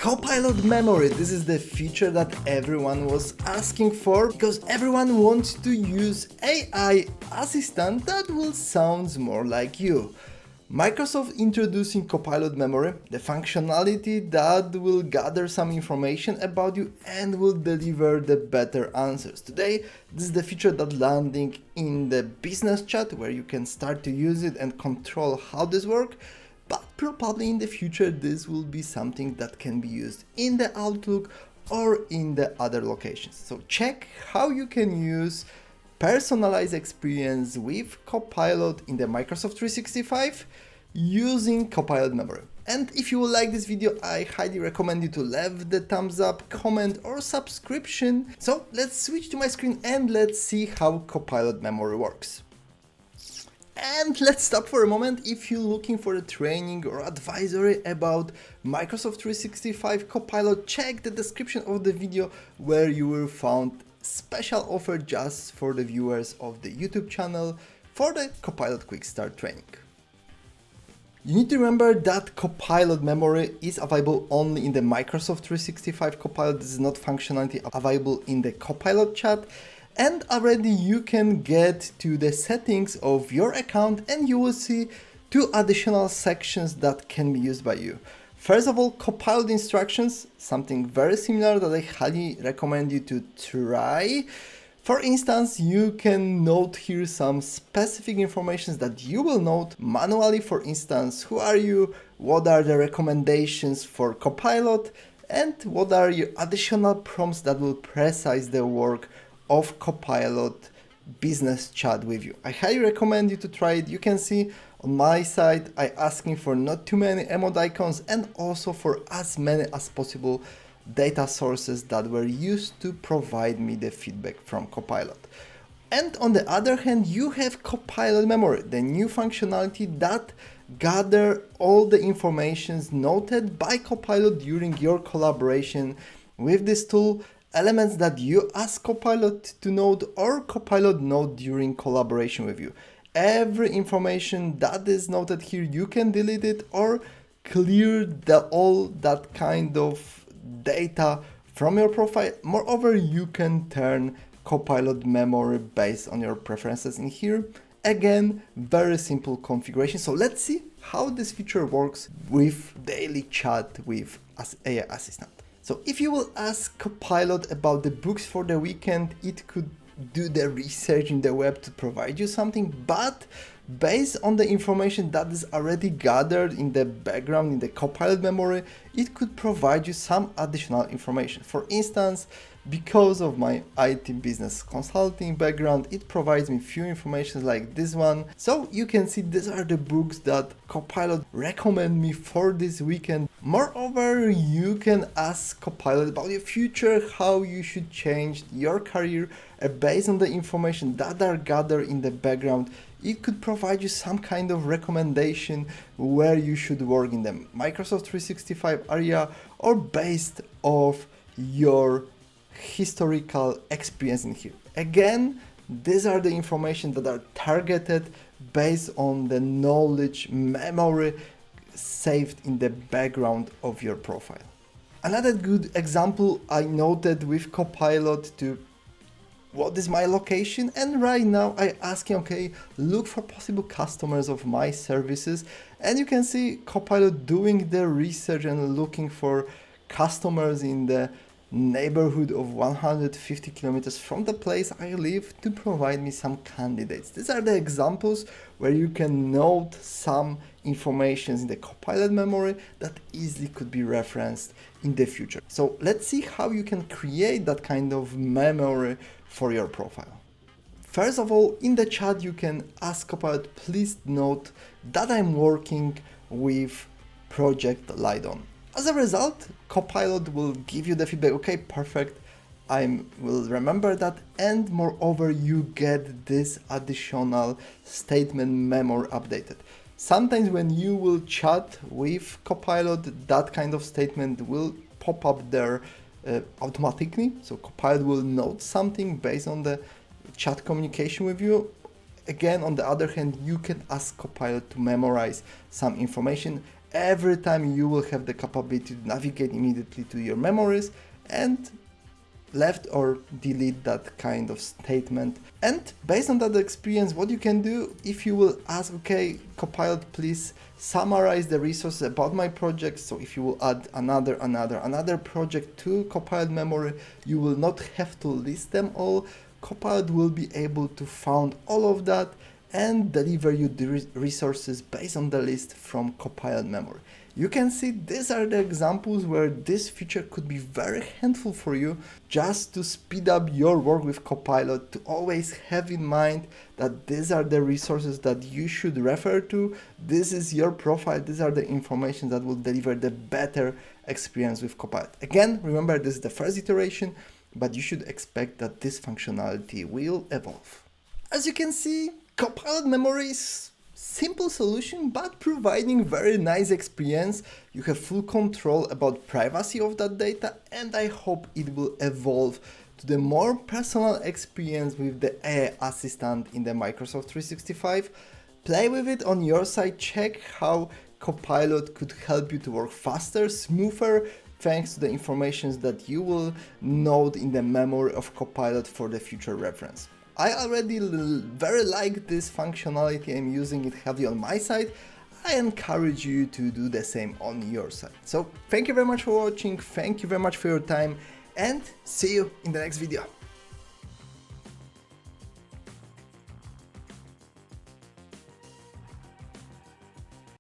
Copilot Memory, this is the feature that everyone was asking for because everyone wants to use AI assistant that will sound more like you. Microsoft introducing Copilot Memory, the functionality that will gather some information about you and will deliver the better answers. Today, this is the feature that landing in the business chat where you can start to use it and control how this works. But probably in the future, this will be something that can be used in the Outlook or in the other locations. So check how you can use personalized experience with Copilot in the Microsoft 365 using Copilot Memory. And if you will like this video, I highly recommend you to leave the thumbs up, comment or subscription. So let's switch to my screen and let's see how Copilot Memory works. And let's stop for a moment. If you're looking for a training or advisory about Microsoft 365 Copilot, check the description of the video where you will find special offer just for the viewers of the YouTube channel for the Copilot Quick Start training. You need to remember that Copilot Memory is available only in the Microsoft 365 Copilot. This is not functionality available in the Copilot chat. And already you can get to the settings of your account and you will see two additional sections that can be used by you. First of all, Copilot instructions, something very similar that I highly recommend you to try. For instance, you can note here some specific information that you will note manually. For instance, who are you? What are the recommendations for Copilot? And what are your additional prompts that will precise the work of Copilot business chat with you. I highly recommend you to try it. You can see on my side, I asking for not too many emoticons and also for as many as possible data sources that were used to provide me the feedback from Copilot. And on the other hand, you have Copilot Memory, the new functionality that gather all the informations noted by Copilot during your collaboration with this tool, elements that you ask Copilot to note or Copilot note during collaboration with you. Every information that is noted here, you can delete it or clear all that kind of data from your profile. Moreover, you can turn Copilot Memory based on your preferences in here. Again, very simple configuration. So let's see how this feature works with daily chat with AI Assistant. So if you will ask Copilot about the books for the weekend, it could do the research in the web to provide you something, but based on the information that is already gathered in the background in the Copilot Memory, it could provide you some additional information. For instance, because of my IT business consulting background, it provides me few information like this one. So you can see these are the books that Copilot recommend me for this weekend. Moreover, you can ask Copilot about your future, how you should change your career based on the information that are gathered in the background. It could provide you some kind of recommendation where you should work in the Microsoft 365 area or based off your historical experience in here. Again, these are the information that are targeted based on the knowledge memory saved in the background of your profile. Another good example I noted with Copilot to what is my location, and right now I asking, okay, look for possible customers of my services, and you can see Copilot doing the research and looking for customers in the neighborhood of 150 kilometers from the place I live to provide me some candidates. These are the examples where you can note some information in the Copilot Memory that easily could be referenced in the future. So let's see how you can create that kind of memory for your profile. First of all, in the chat, you can ask Copilot, please note that I'm working with Project Lydon. As a result, Copilot will give you the feedback, okay, perfect, I will remember that, and moreover, you get this additional statement memory updated. Sometimes when you will chat with Copilot, that kind of statement will pop up there automatically. So Copilot will note something based on the chat communication with you. Again, on the other hand, you can ask Copilot to memorize some information. every time you will have the capability to navigate immediately to your memories and left or delete that kind of statement. And based on that experience, what you can do, if you will ask, okay, Copilot, please summarize the resources about my project. So if you will add another project to Copilot Memory, you will not have to list them all. Copilot will be able to find all of that and deliver you the resources based on the list from Copilot Memory. You can see these are the examples where this feature could be very helpful for you just to speed up your work with Copilot, to always have in mind that these are the resources that you should refer to. This is your profile. These are the information that will deliver the better experience with Copilot. Again, remember, this is the first iteration, but you should expect that this functionality will evolve. As you can see, Copilot Memory is simple solution, but providing very nice experience. You have full control about privacy of that data, and I hope it will evolve to the more personal experience with the AI assistant in the Microsoft 365. Play with it on your side, check how Copilot could help you to work faster, smoother, thanks to the information that you will note in the memory of Copilot for the future reference. I already very like this functionality. I'm using it heavily on my side. I encourage you to do the same on your side. So thank you very much for watching. Thank you very much for your time, and see you in the next video.